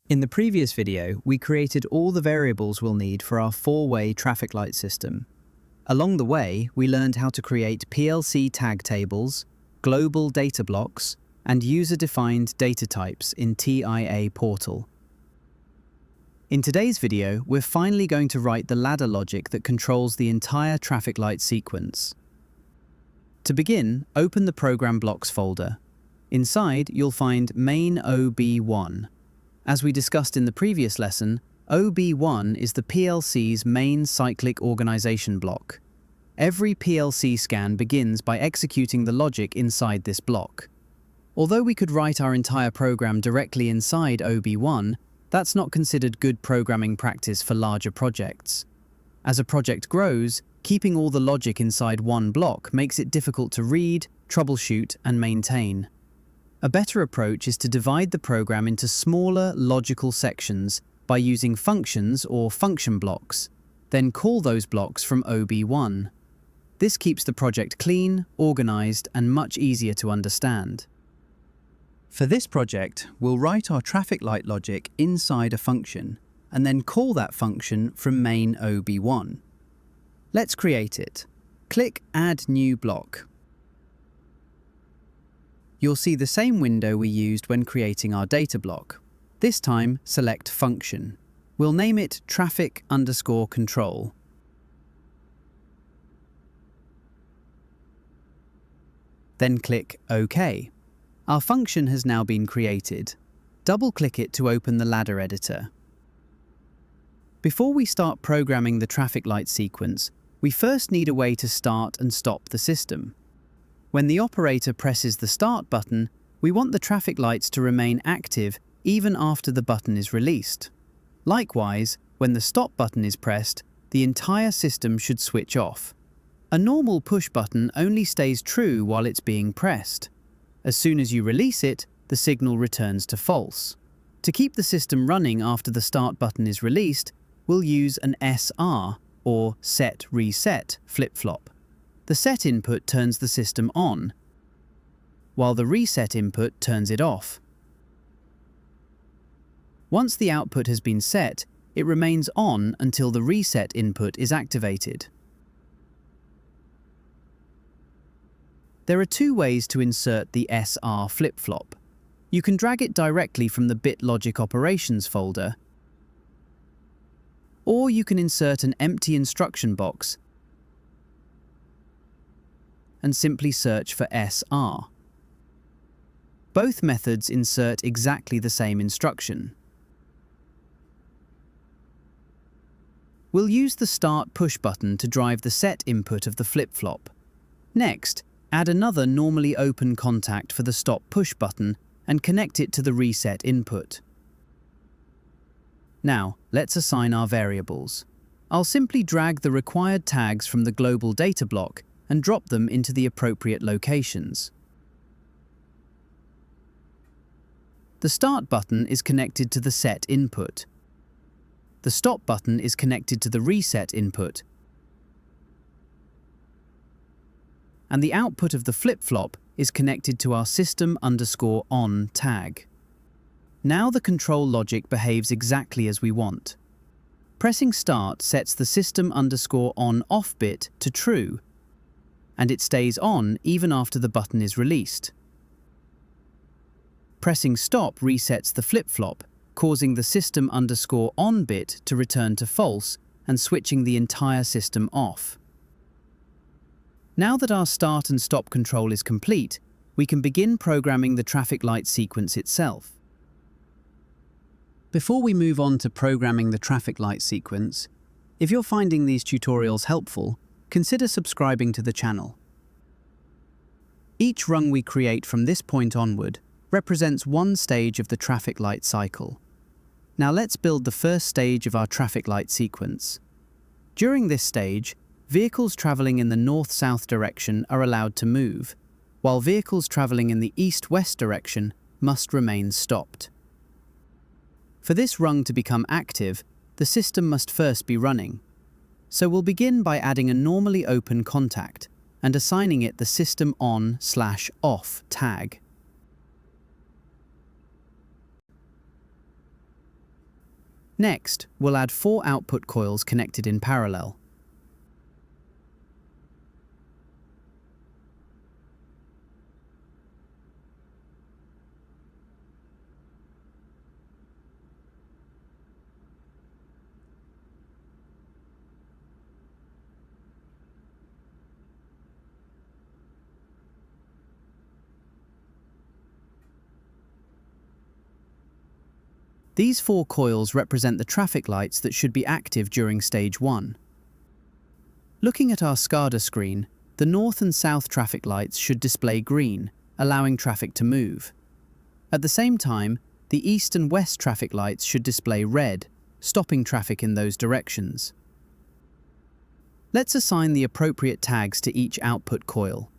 In the previous video, we created all the variables we'll need for our four-way traffic light system. Along the way, we learned how to create PLC tag tables, global data blocks, and user-defined data types in TIA Portal. In today's video, we're finally going to write the ladder logic that controls the entire traffic light sequence. To begin, open the Program Blocks folder. Inside, you'll find main OB1. As we discussed in the previous lesson, OB1 is the PLC's main cyclic organization block. Every PLC scan begins by executing the logic inside this block. Although we could write our entire program directly inside OB1, that's not considered good programming practice for larger projects. As a project grows, keeping all the logic inside one block makes it difficult to read, troubleshoot, and maintain. A better approach is to divide the program into smaller logical sections by using functions or function blocks, then call those blocks from OB1. This keeps the project clean, organized, and much easier to understand. For this project, we'll write our traffic light logic inside a function, and then call that function from main OB1. Let's create it. Click Add New Block. You'll see the same window we used when creating our data block. This time, select Function. We'll name it traffic_control. Then click OK. Our function has now been created. Double-click it to open the ladder editor. Before we start programming the traffic light sequence, we first need a way to start and stop the system. When the operator presses the Start button, we want the traffic lights to remain active even after the button is released. Likewise, when the Stop button is pressed, the entire system should switch off. A normal push button only stays true while it's being pressed. As soon as you release it, the signal returns to false. To keep the system running after the Start button is released, we'll use an SR, or Set Reset, flip-flop. The set input turns the system on, while the reset input turns it off. Once the output has been set, it remains on until the reset input is activated. There are two ways to insert the SR flip-flop. You can drag it directly from the BitLogic Operations folder, or you can insert an empty instruction box and simply search for SR. Both methods insert exactly the same instruction. We'll use the Start push button to drive the set input of the flip-flop. Next, add another normally open contact for the Stop push button and connect it to the reset input. Now, let's assign our variables. I'll simply drag the required tags from the global data block and drop them into the appropriate locations. The Start button is connected to the set input. The Stop button is connected to the reset input. And the output of the flip-flop is connected to our system_on tag. Now the control logic behaves exactly as we want. Pressing Start sets the system_on off bit to true, and it stays on even after the button is released. Pressing Stop resets the flip-flop, causing the system_on bit to return to false and switching the entire system off. Now that our start and stop control is complete, we can begin programming the traffic light sequence itself. Before we move on to programming the traffic light sequence, if you're finding these tutorials helpful, consider subscribing to the channel. Each rung we create from this point onward represents one stage of the traffic light cycle. Now let's build the first stage of our traffic light sequence. During this stage, vehicles traveling in the north-south direction are allowed to move, while vehicles traveling in the east-west direction must remain stopped. For this rung to become active, the system must first be running. So we'll begin by adding a normally open contact and assigning it the system_on/off tag. Next, we'll add 4 output coils connected in parallel. These 4 coils represent the traffic lights that should be active during stage 1. Looking at our SCADA screen, the north and south traffic lights should display green, allowing traffic to move. At the same time, the east and west traffic lights should display red, stopping traffic in those directions. Let's assign the appropriate tags to each output coil.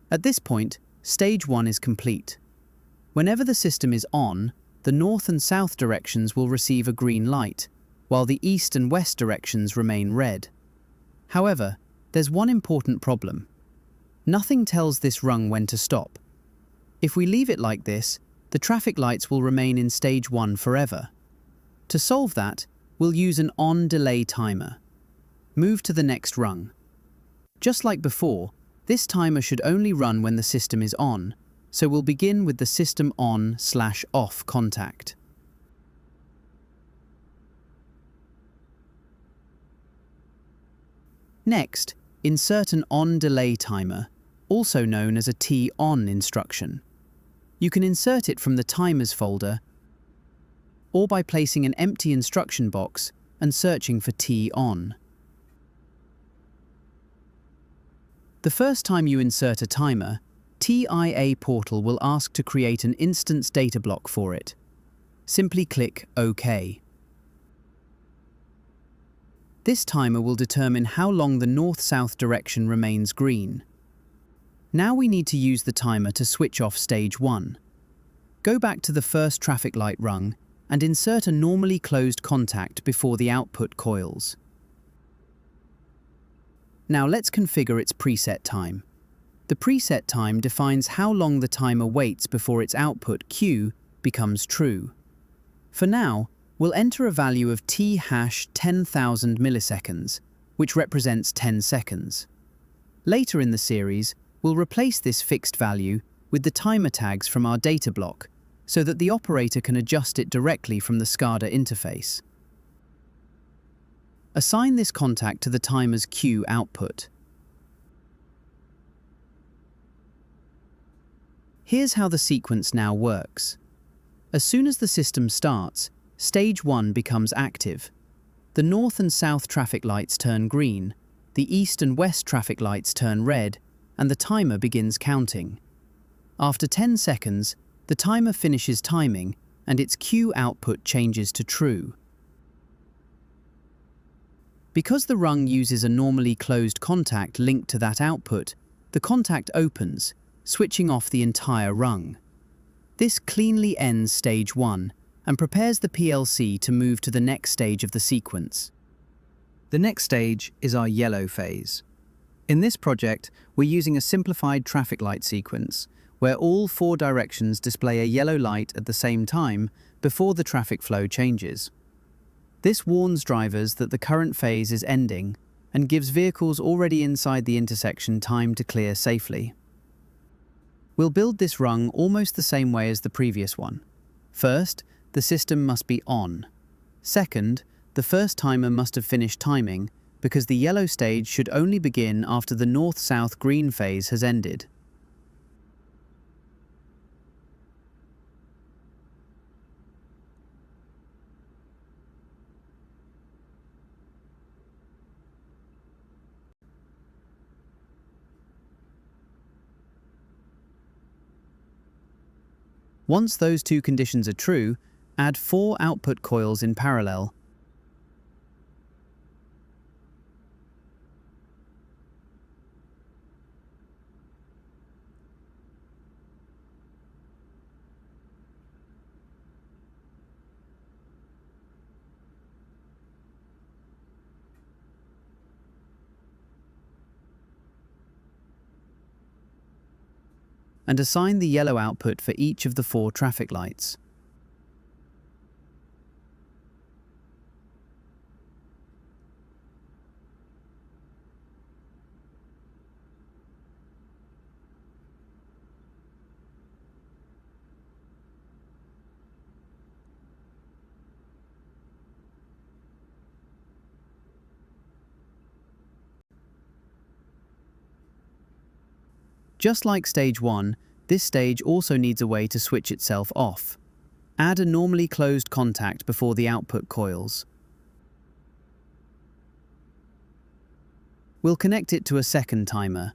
At this point, stage 1 is complete. Whenever the system is on, the north and south directions will receive a green light, while the east and west directions remain red. However, there's one important problem. Nothing tells this rung when to stop. If we leave it like this, the traffic lights will remain in stage 1 forever. To solve that, we'll use an on-delay timer. Move to the next rung. Just like before, this timer should only run when the system is on, so we'll begin with the system on/off contact. Next, insert an on-delay timer, also known as a T-on instruction. You can insert it from the timers folder or by placing an empty instruction box and searching for T-on. The first time you insert a timer, TIA Portal will ask to create an instance data block for it. Simply click OK. This timer will determine how long the north-south direction remains green. Now we need to use the timer to switch off stage 1. Go back to the first traffic light rung and insert a normally closed contact before the output coils. Now let's configure its preset time. The preset time defines how long the timer waits before its output Q becomes true. For now, we'll enter a value of T#10,000 milliseconds, which represents 10 seconds. Later in the series, we'll replace this fixed value with the timer tags from our data block, so that the operator can adjust it directly from the SCADA interface. Assign this contact to the timer's Q output. Here's how the sequence now works. As soon as the system starts, stage 1 becomes active. The north and south traffic lights turn green, the east and west traffic lights turn red, and the timer begins counting. After 10 seconds, the timer finishes timing and its Q output changes to true. Because the rung uses a normally closed contact linked to that output, the contact opens, switching off the entire rung. This cleanly ends stage 1 and prepares the PLC to move to the next stage of the sequence. The next stage is our yellow phase. In this project, we're using a simplified traffic light sequence, where all 4 directions display a yellow light at the same time before the traffic flow changes. This warns drivers that the current phase is ending and gives vehicles already inside the intersection time to clear safely. We'll build this rung almost the same way as the previous one. First, the system must be on. Second, the first timer must have finished timing because the yellow stage should only begin after the north-south green phase has ended. Once those two conditions are true, add 4 output coils in parallel. And assign the yellow output for each of the 4 traffic lights. Just like stage 1, this stage also needs a way to switch itself off. Add a normally closed contact before the output coils. We'll connect it to a second timer.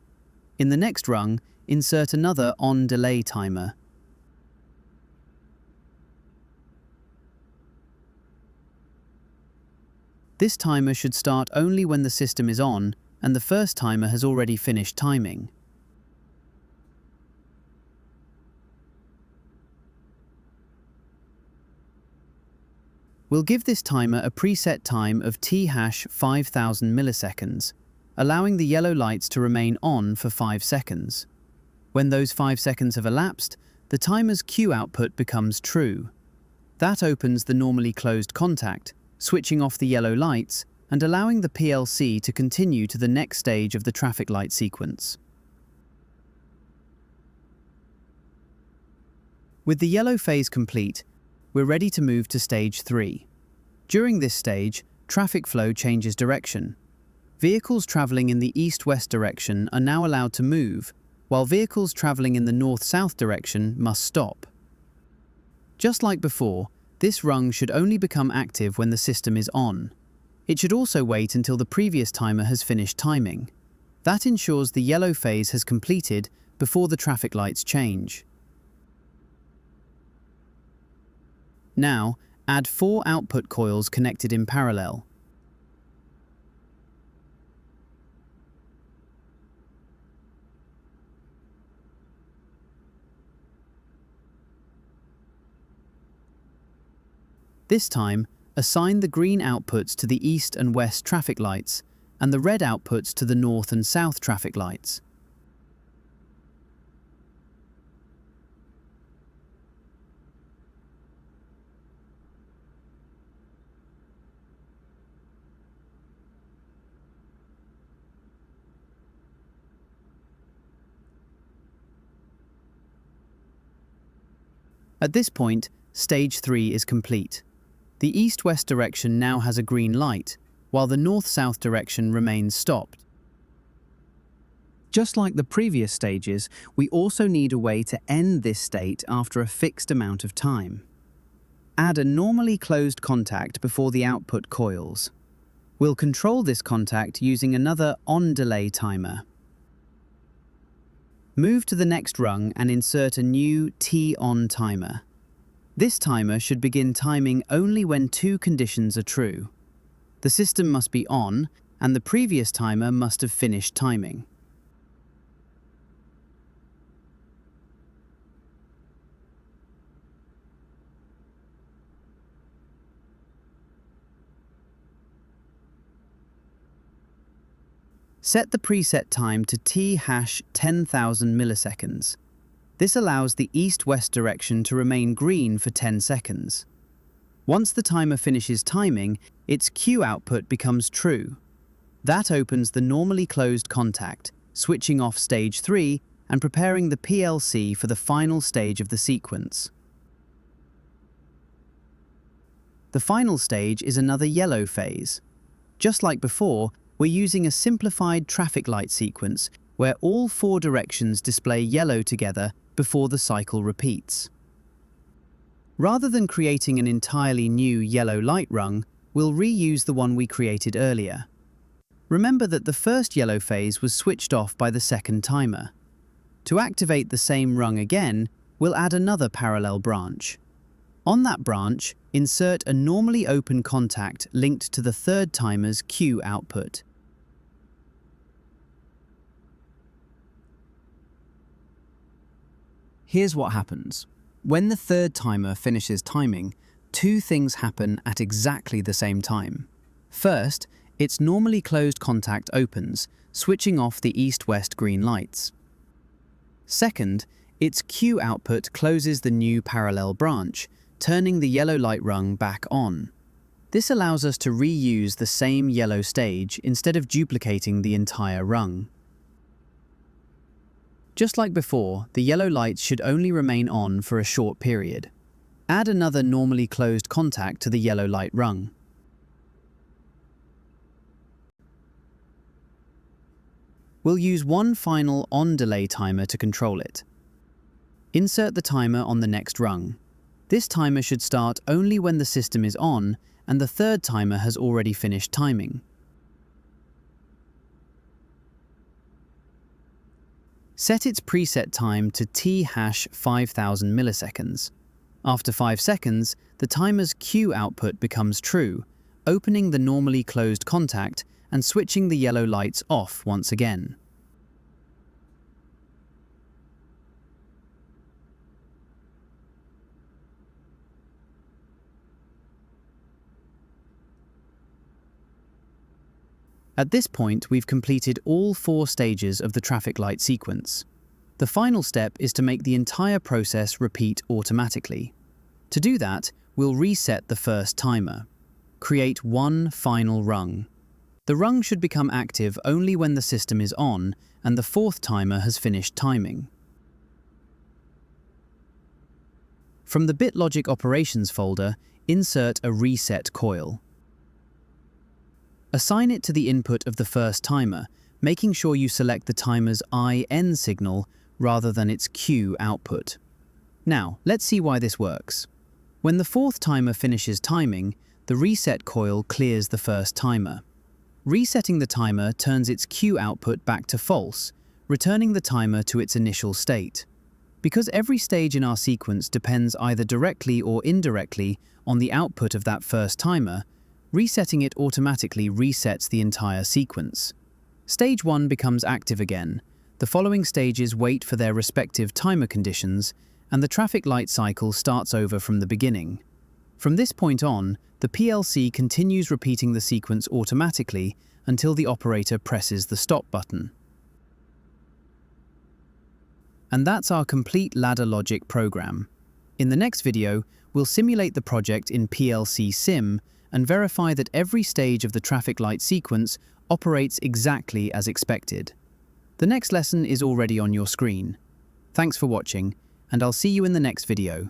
In the next rung, insert another on-delay timer. This timer should start only when the system is on and the first timer has already finished timing. We'll give this timer a preset time of T#5000 milliseconds, allowing the yellow lights to remain on for 5 seconds. When those 5 seconds have elapsed, the timer's Q output becomes true. That opens the normally closed contact, switching off the yellow lights and allowing the PLC to continue to the next stage of the traffic light sequence. With the yellow phase complete, we're ready to move to stage 3. During this stage, traffic flow changes direction. Vehicles travelling in the east-west direction are now allowed to move, while vehicles travelling in the north-south direction must stop. Just like before, this rung should only become active when the system is on. It should also wait until the previous timer has finished timing. That ensures the yellow phase has completed before the traffic lights change. Now, add 4 output coils connected in parallel. This time, assign the green outputs to the east and west traffic lights and the red outputs to the north and south traffic lights. At this point, stage 3 is complete. The east-west direction now has a green light, while the north-south direction remains stopped. Just like the previous stages, we also need a way to end this state after a fixed amount of time. Add a normally closed contact before the output coils. We'll control this contact using another on-delay timer. Move to the next rung and insert a new T-on timer. This timer should begin timing only when 2 conditions are true. The system must be on, and the previous timer must have finished timing. Set the preset time to T#10,000 milliseconds. This allows the east-west direction to remain green for 10 seconds. Once the timer finishes timing, its Q output becomes true. That opens the normally closed contact, switching off stage 3 and preparing the PLC for the final stage of the sequence. The final stage is another yellow phase. Just like before, we're using a simplified traffic light sequence where all 4 directions display yellow together before the cycle repeats. Rather than creating an entirely new yellow light rung, we'll reuse the one we created earlier. Remember that the first yellow phase was switched off by the second timer. To activate the same rung again, we'll add another parallel branch. On that branch, insert a normally open contact linked to the third timer's Q output. Here's what happens. When the third timer finishes timing, two things happen at exactly the same time. First, its normally closed contact opens, switching off the east-west green lights. Second, its Q output closes the new parallel branch, turning the yellow light rung back on. This allows us to reuse the same yellow stage instead of duplicating the entire rung. Just like before, the yellow lights should only remain on for a short period. Add another normally closed contact to the yellow light rung. We'll use one final on-delay timer to control it. Insert the timer on the next rung. This timer should start only when the system is on and the third timer has already finished timing. Set its preset time to T#5000 milliseconds. After 5 seconds, the timer's Q output becomes true, opening the normally closed contact and switching the yellow lights off once again. At this point, we've completed all 4 stages of the traffic light sequence. The final step is to make the entire process repeat automatically. To do that, we'll reset the first timer. Create one final rung. The rung should become active only when the system is on and the fourth timer has finished timing. From the BitLogic Operations folder, insert a reset coil. Assign it to the input of the first timer, making sure you select the timer's IN signal rather than its Q output. Now, let's see why this works. When the fourth timer finishes timing, the reset coil clears the first timer. Resetting the timer turns its Q output back to false, returning the timer to its initial state. Because every stage in our sequence depends either directly or indirectly on the output of that first timer, resetting it automatically resets the entire sequence. Stage 1 becomes active again. The following stages wait for their respective timer conditions, and the traffic light cycle starts over from the beginning. From this point on, the PLC continues repeating the sequence automatically until the operator presses the stop button. And that's our complete ladder logic program. In the next video, we'll simulate the project in PLC Sim and verify that every stage of the traffic light sequence operates exactly as expected. The next lesson is already on your screen. Thanks for watching, and I'll see you in the next video.